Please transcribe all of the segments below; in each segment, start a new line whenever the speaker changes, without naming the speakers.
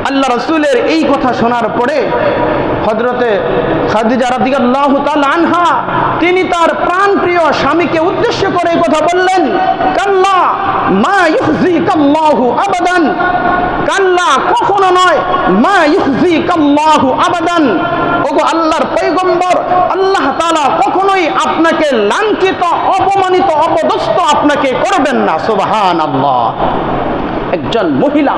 আল্লাহ রাসূলের এই কথা শোনার পরে হযরতে খাদিজা রাদিয়াল্লাহু তাআলা আনহা তিনি তার প্রাণপ্রিয় স্বামীকে উদ্দেশ্য করে এই কথা বললেন, কাল্লা মা ইউখজিকাল্লাহু আবাদান, কাল্লা কখনো নয়, মা ইউখজিকাল্লাহু আবাদান। ওগো আল্লাহর পয়গম্বর, আল্লাহ তাআলা কখনোই আপনাকে লাঞ্ছিত, অপমানিত, অপদস্থ আপনাকে করবেন না। সুবহানাল্লাহ। একজন মহিলা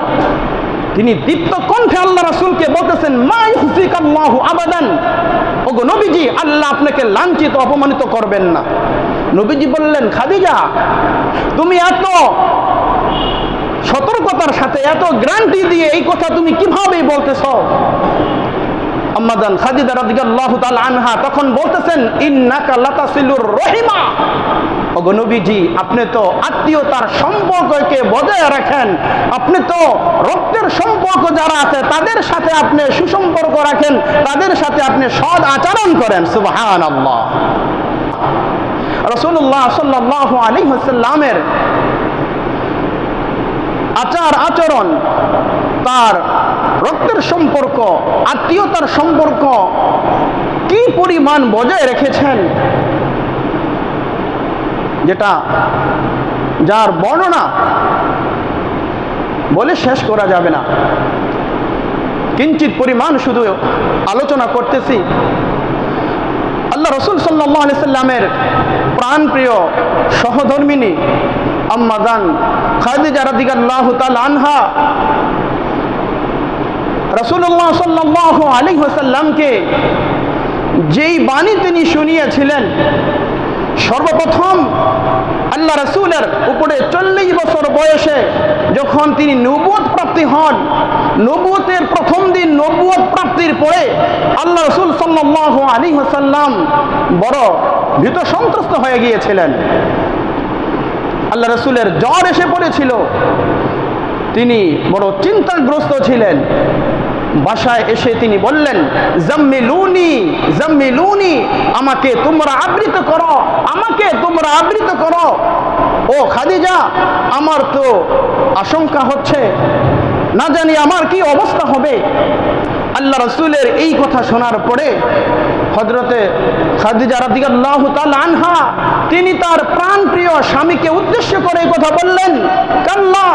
তিনি দীপ্ত কণ্ঠে আল্লাহ রাসূলকে বলতেছেন, মা ইউখজিকাল্লাহু আবাদান, ওগো নবীজি আল্লাহ আপনাকে লাঞ্ছিত, অপমানিত করবেন না। নবীজি বললেন, খাদিজা তুমি এত সতর্কতার সাথে, এত গ্যারান্টি দিয়ে এই কথা তুমি কিভাবে বলতেছো? আম্মা জান খাদিজা রাদিয়াল্লাহু তাআলা আনহা তখন বলতেছেন, ইন্নাকা লাতাসিলুর রহিমা, ওগো নবীজি আপনি তো আত্মীয়তার সম্পর্ককে বজায় রাখেন, আপনি তো রক্তের সম্পর্ক যারা আছে তাদের সাথে আপনি সুসম্পর্ক রাখেন, তাদের সাথে আপনি সৎ আচরণ করেন। সুবহানাল্লাহ। রাসূলুল্লাহ সাল্লাল্লাহু আলাইহি ওয়াসাল্লামের আচার আচরণ, তার রক্তের সম্পর্ক, আত্মীয়তার সম্পর্ক কি পরিমাণ বজায় রেখেছেন, যেটা যার বর্ণনা বলে শেষ করা যাবে না। কিঞ্চিত পরিমাণ শুধু আলোচনা করতেছি। আল্লাহ রাসূল সাল্লাল্লাহু আলাইহি সাল্লামের প্রাণপ্রিয় সহধর্মিনী আম্মা জান খাদিজা রাদিয়াল্লাহু তাআলা আনহা রাসূলুল্লাহ সাল্লাল্লাহু আলাইহি ওয়াসাল্লামকে যেই বাণী তিনি শুনিয়েছিলেন, সর্বপ্রথম আল্লাহ রাসূলের উপরে 40 বছর বয়সে যখন তিনি নবুয়ত প্রাপ্তি হন, নবুয়তের প্রথম দিন নবুয়ত প্রাপ্তির পরে আল্লাহ রাসূল সাল্লাল্লাহু আলাইহি ওয়াসাল্লাম বড় ভীত সন্ত্রস্ত হয়ে গিয়েছিলেন। আল্লাহ রাসূলের জ্বর এসে পড়েছিল, তিনি বড় চিন্তাগ্রস্ত ছিলেন। বাসায় এসে তিনি বললেন, জাম্মিলুনি জাম্মিলুনি, আমাকে তোমরা আবৃত করো, আমাকে তোমরা আবৃত করো। ও খাদিজা, আমার তো আশঙ্কা হচ্ছে, না জানি আমার কি অবস্থা হবে। আল্লাহ রাসূলের এই কথা শোনার পরে হযরতে খাদিজা রাদিয়াল্লাহু তাআলা আনহা তিনি তার প্রাণপ্রিয় স্বামীকে উদ্দেশ্য করে এই কথা বললেন, কাল্লা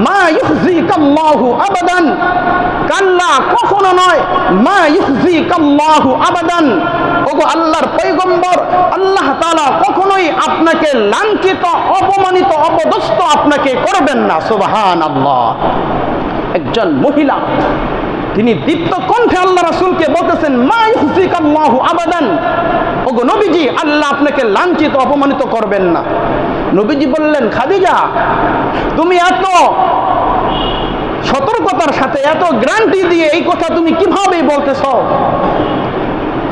মা ইউখজিকাল্লাহু আবাদান, কাল্লা কখনো নয়, মা ইউখজিকাল্লাহু আবাদান। ওগো আল্লাহর পয়গম্বর, আল্লাহ তাআলা কখনোই আপনাকে লাঞ্ছিত, অপমানিত, অপদস্থ আপনাকে করবেন না। সুবহানাল্লাহ। একজন মহিলা তিনি দীপ্ত কণ্ঠে আল্লাহ রাসূলকে বলতেছেন, মা ইউখজিকাল্লাহু আবাদান, ওগো নবীজি আল্লাহ আপনাকে লাঞ্ছিত, অপমানিত করবেন না। নবীজি বললেন, খাদিজা তুমি এত সতর্কতার সাথে, এত গ্যারান্টি দিয়ে এই কথা তুমি কিভাবে বলতেছো?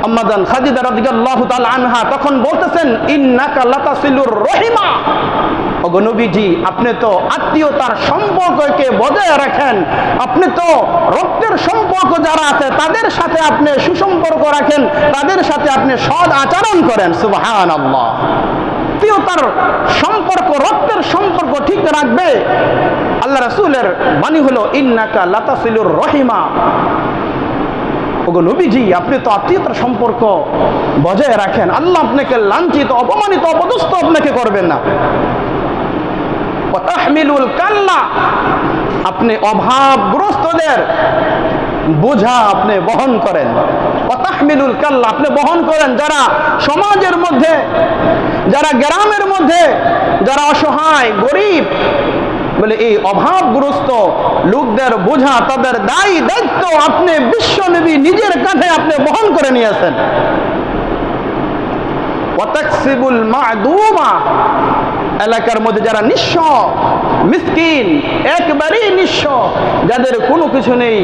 আম্মা জান খাদিজা রাদিয়াল্লাহু তাআলা আনহা তখন বলতেছেন, ইন্নাকা লাতাসিলুর রহিমা, ওগো নবীজি আপনি তো আত্মীয়তার সম্পর্ককে বজায় রাখেন, আপনি তো রক্তের সম্পর্ক যারা আছে তাদের সাথে আপনি সুসম্পর্ক রাখেন, তাদের সাথে আপনি সৎ আচরণ করেন। সুবহানাল্লাহ। আত্মীয়তার সম্পর্ক, রক্তের সম্পর্ক ঠিক রাখবে। আল্লাহ রাসূলের বাণী হলো, ইন্নাকা লাতাসিলুর রহিমা, ওগো নবীজি আপনি তো আত্মীয়তার সম্পর্ক বজায় রাখেন, আল্লাহ আপনাকে লাঞ্ছিত, অপমানিত, অপদস্থ আপনাকে করবেন না। তাহমিলুল কাল্লা, আপনি অভাবগ্রস্তদের বোঝা আপনি বহন করেন। তাহমিলুল কাল্লা, আপনি বহন করেন যারা সমাজের মধ্যে, যারা গ্রামের মধ্যে, যারা অসহায় গরিব, বলে এই অভাবগ্রস্ত লোকদের বোঝা, তাদের দায়ী দায়িত্ব আপনি বিশ্বনবী নিজের কাঁধে আপনি বহন করে নিয়েছেন। ওয়াতাকসিবুল মা'দুমা, এলাকার মধ্যে যারা নিঃস্ব, মিসকিন, একবারেই নিঃস্ব, যাদের কোনো কিছু নেই,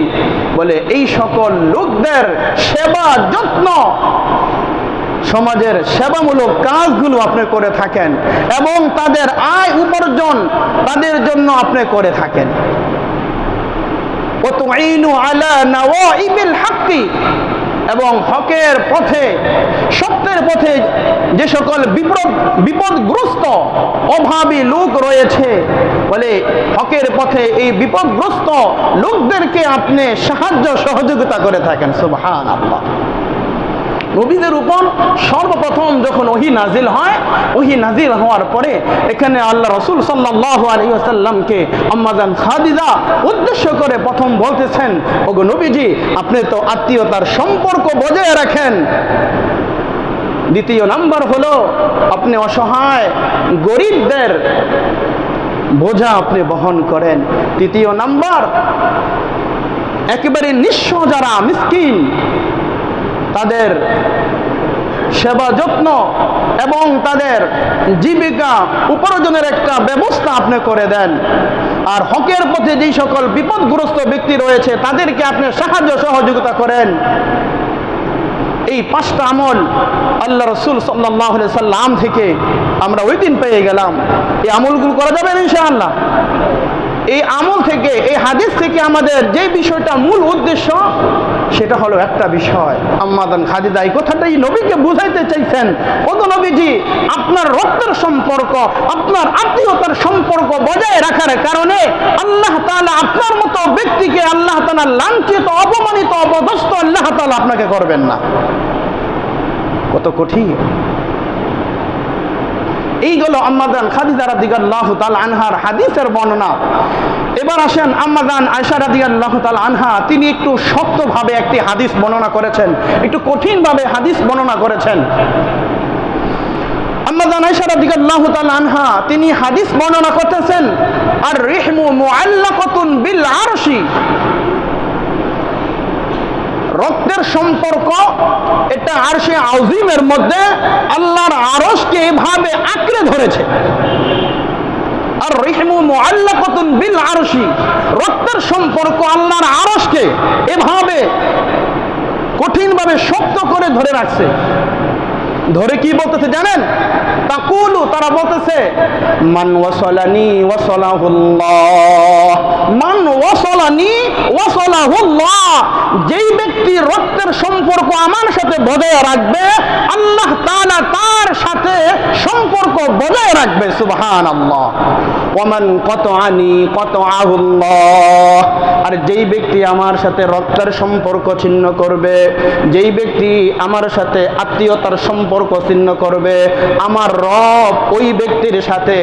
বলে এই সকল লোকদের সেবা যত্ন, সমাজের সেবামূলক কাজগুলো আপনি করে থাকেন এবং তাদের আয় উপার্জন তাদের জন্য আপনি করে থাকেন। ওয়াতুঈনু আলা নাওয়াইবিল হাক্কি, এবং হকের পথে সত্যের পথে যে সকল বিপদগ্রস্ত অভাবী লোক রয়েছে, বলে হকের পথে এই বিপদগ্রস্ত লোকদেরকে আপনি সাহায্য সহযোগিতা করে থাকেন। সুবহানাল্লাহ। নবীদের উপর সর্বপ্রথম যখন ওহী নাজিল হয়, ওহী নাজিল হওয়ার পরে এখানে আল্লাহ রাসূল সাল্লাল্লাহু আলাইহি ওয়াসাল্লামকে আম্মা জান খাদিজা উদ্দেশ্য করে প্রথম বলতেছেন, ওগো নবীজি, আপনি তো আত্মীয়তার সম্পর্ক বজায় রাখেন। দ্বিতীয় নাম্বার হলো আপনি অসহায় গরিবদের বোঝা আপনি বহন করেন। তৃতীয় নাম্বার, একেবারে নিঃস্ব যারা মিসকিন তাদের সেবা যত্ন এবং তাদের জীবিকা উপার্জনের একটা ব্যবস্থা আপনি করে দেন। আর হকের পথে যেই সকল বিপদগ্রস্ত ব্যক্তি রয়েছে তাদেরকে আপনি সাহায্য সহযোগিতা করেন। এই পাঁচটা আমল আল্লাহ রাসূল সাল্লাল্লাহু আলাইহি সাল্লাম থেকে আমরা ওই দিন পেয়ে গেলাম। এই আমলগুলো করা যাবে ইনশাআল্লাহ। এই আমল থেকে, এই হাদিস থেকে আমাদের যে বিষয়টা মূল উদ্দেশ্য সেটা হলো একটা বিষয়, আম্মা জান খাদিজা এই কথাটাই নবীকে বুঝাইতে চাইছেন, ওগো নবীজি, আপনার রক্তের সম্পর্ক, আপনার আত্মীয়তার সম্পর্ক বজায় রাখার কারণে আল্লাহ তাআলা আপনার মতো ব্যক্তিকে আল্লাহ তাআলা লাঞ্ছিত, অপমানিত, অপদস্থ আল্লাহ তাআলা আপনাকে করবেন না। কত কঠিন! এইগুলো আম্মা জান খাদিজা রাদিয়াল্লাহু তাআলা আনহার হাদিসের বর্ণনা। এবার আসেন আম্মা জান আয়েশা রাদিয়াল্লাহু তাআলা আনহা, তিনি একটু শক্তভাবে একটি হাদিস বর্ণনা করেছেন, একটু কঠিনভাবে হাদিস বর্ণনা করেছেন। আম্মা জান আয়েশা রাদিয়াল্লাহু তাআলা আনহা তিনি হাদিস বর্ণনা করতেছেন, আর রিহমু মুআল্লাকাতুন বিল আরশি, রক্তের সম্পর্ক এটা আরশে আযীমের মধ্যে আল্লাহর আরশকে এভাবে আঁকড়ে ধরেছে। আর রিহমু মুআল্লাকাতুন বিল আরশি, রক্তের সম্পর্ক আল্লাহর আরশকে এভাবে কঠিনভাবে শক্ত করে ধরে রাখছে। ধরে কি বলতেছে জানেন? তাকুলু, তারা বলতেছে, মান ওয়াসালানি ওয়াসালাহুল্লাহ, মান ওয়াসালানি ওয়াসালাহুল্লাহ, যেই ব্যক্তি রক্তের সম্পর্ক আমার সাথে বজায় রাখবে আল্লাহ তাআলা তার সাথে সম্পর্ক বজায় রাখবে। সুবহানাল্লাহ। ওয়ামান কাতাআনি কাতাআহুল্লাহ, আর যেই ব্যক্তি আমার সাথে রক্তের সম্পর্ক ছিন্ন করবে, যেই ব্যক্তি আমার সাথে আত্মীয়তার সম্পর্ক ছিন্ন করবে, আমার রব ওই ব্যক্তির সাথে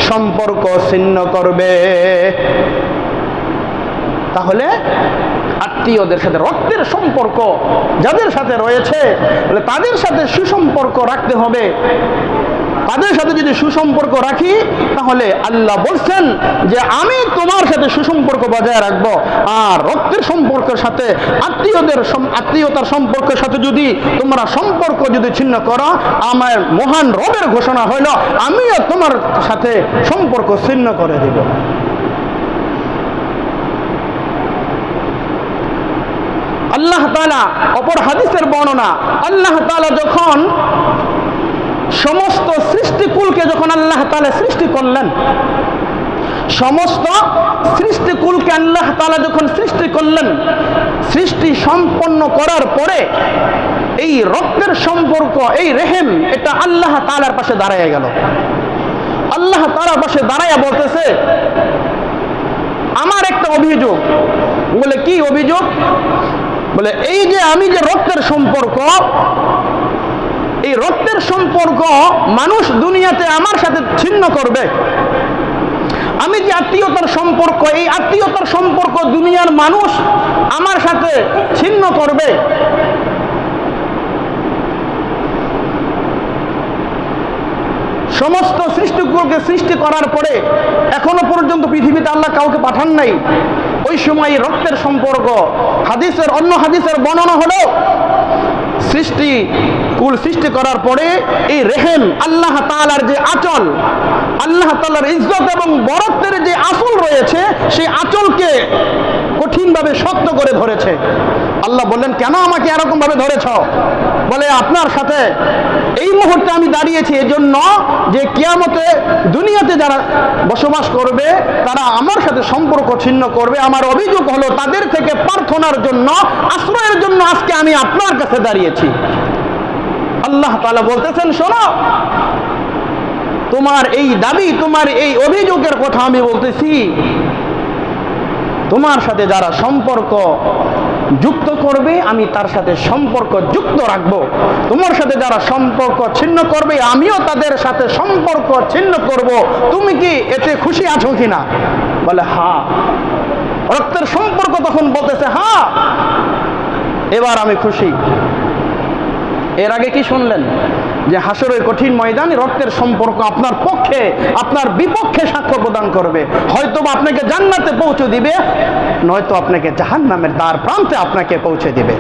সম্পর্ক ছিন্ন করবে। তাহলে আত্মীয়দের সাথে রক্তের সম্পর্ক যাদের সাথে রয়েছে তাদের সাথে সুসম্পর্ক রাখতে হবে। তাদের সাথে যদি সুসম্পর্ক রাখি তাহলে আল্লাহ বলছেন যে আমি তোমার সাথে সুসম্পর্ক বজায় রাখবো। আর রক্তের সম্পর্কের সাথে আত্মীয়তার সম্পর্কের সাথে যদি তোমরা সম্পর্ক যদি ছিন্ন করো, আমার মহান রবের ঘোষণা হইল আমিও তোমার সাথে সম্পর্ক ছিন্ন করে দেব। আল্লাহ তাআলা অপর হাদিসের বর্ণনা, আল্লাহ তাআলা যখন সমস্ত সৃষ্টিকুলকে যখন আল্লাহ তাআলা সৃষ্টি করলেন, সমস্ত সৃষ্টিকুলকে আল্লাহ তাআলা যখন সৃষ্টি করলেন, সৃষ্টি সম্পন্ন করার পরে এই রক্তের সম্পর্ক, এই রেহেম, এটা আল্লাহ তাআলার পাশে দাঁড়ায় গেল। আল্লাহ তাআলার পাশে দাঁড়ায়া বলতেছে, আমার একটা অভিযোগ। বলে কি অভিযোগ? বলে এই যে আমি যে রক্তের সম্পর্ক, এই রক্তের সম্পর্ক মানুষ দুনিয়াতে আমার সাথে ছিন্ন করবে। আমি যে আত্মীয়তার সম্পর্ক, এই আত্মীয়তার সম্পর্ক দুনিয়ার মানুষ আমার সাথে ছিন্ন করবে। সমস্ত সৃষ্টিকুলকে সৃষ্টি করার পরে এখনো পর্যন্ত পৃথিবীতে আল্লাহ কাউকে পাঠান নাই। ওই সময় রক্তের সম্পর্ক, হাদিসের অন্য হাদিসের বর্ণনা হলো সৃষ্টিকুল সৃষ্টি করার পরে এই রেহেম, আল্লাহ তাআলার যে আঁচল, আল্লাহ তাআলার ইজ্জত এবং বরত্বের যে আঁচল রয়েছে, সেই আঁচলকে কঠিনভাবে শক্ত করে ধরেছে। আল্লাহ বললেন, কেন আমাকে এরকম ভাবে ধরেছ? বলে, আপনার সাথে এই মুহূর্তে আমি দাঁড়িয়েছি এজন্য যে কিয়ামতে দুনিয়াতে যারা বসবাস করবে তারা আমার সাথে সম্পর্ক ছিন্ন করবে। আমার অভিযোগ হলো তাদের থেকে প্রার্থনার জন্য, আশ্রয়ের জন্য আজকে আমি আপনার কাছে দাঁড়িয়েছি। আল্লাহ তাআলা বলতেছেন, শোনো, তোমার এই দাবি, তোমার এই অভিযোগের কথা আমি বলতেছি, তোমার সাথে যারা সম্পর্ক যুক্ত করবে আমি তার সাথে সম্পর্ক যুক্ত রাখবো, তোমার সাথে যারা সম্পর্ক ছিন্ন করবে আমিও তাদের সাথে সম্পর্ক ছিন্ন করব। তুমি কি এতে খুশি আছো কিনা? বলে, হ্যাঁ। রক্তের সম্পর্ক তখন বলতেছে, হ্যাঁ, এবার আমি খুশি। এর আগে কি শুনলেন? যে হাসরের কঠিন ময়দানে রক্তের সম্পর্ক আপনার পক্ষে আপনার বিপক্ষে সাক্ষ্য প্রদান করবে। হয়তো আপনাকে জান্নাতে পৌঁছে দিবে, নয়তো আপনাকে জাহান্নামের দ্বার প্রান্তে আপনাকে পৌঁছে দিবে।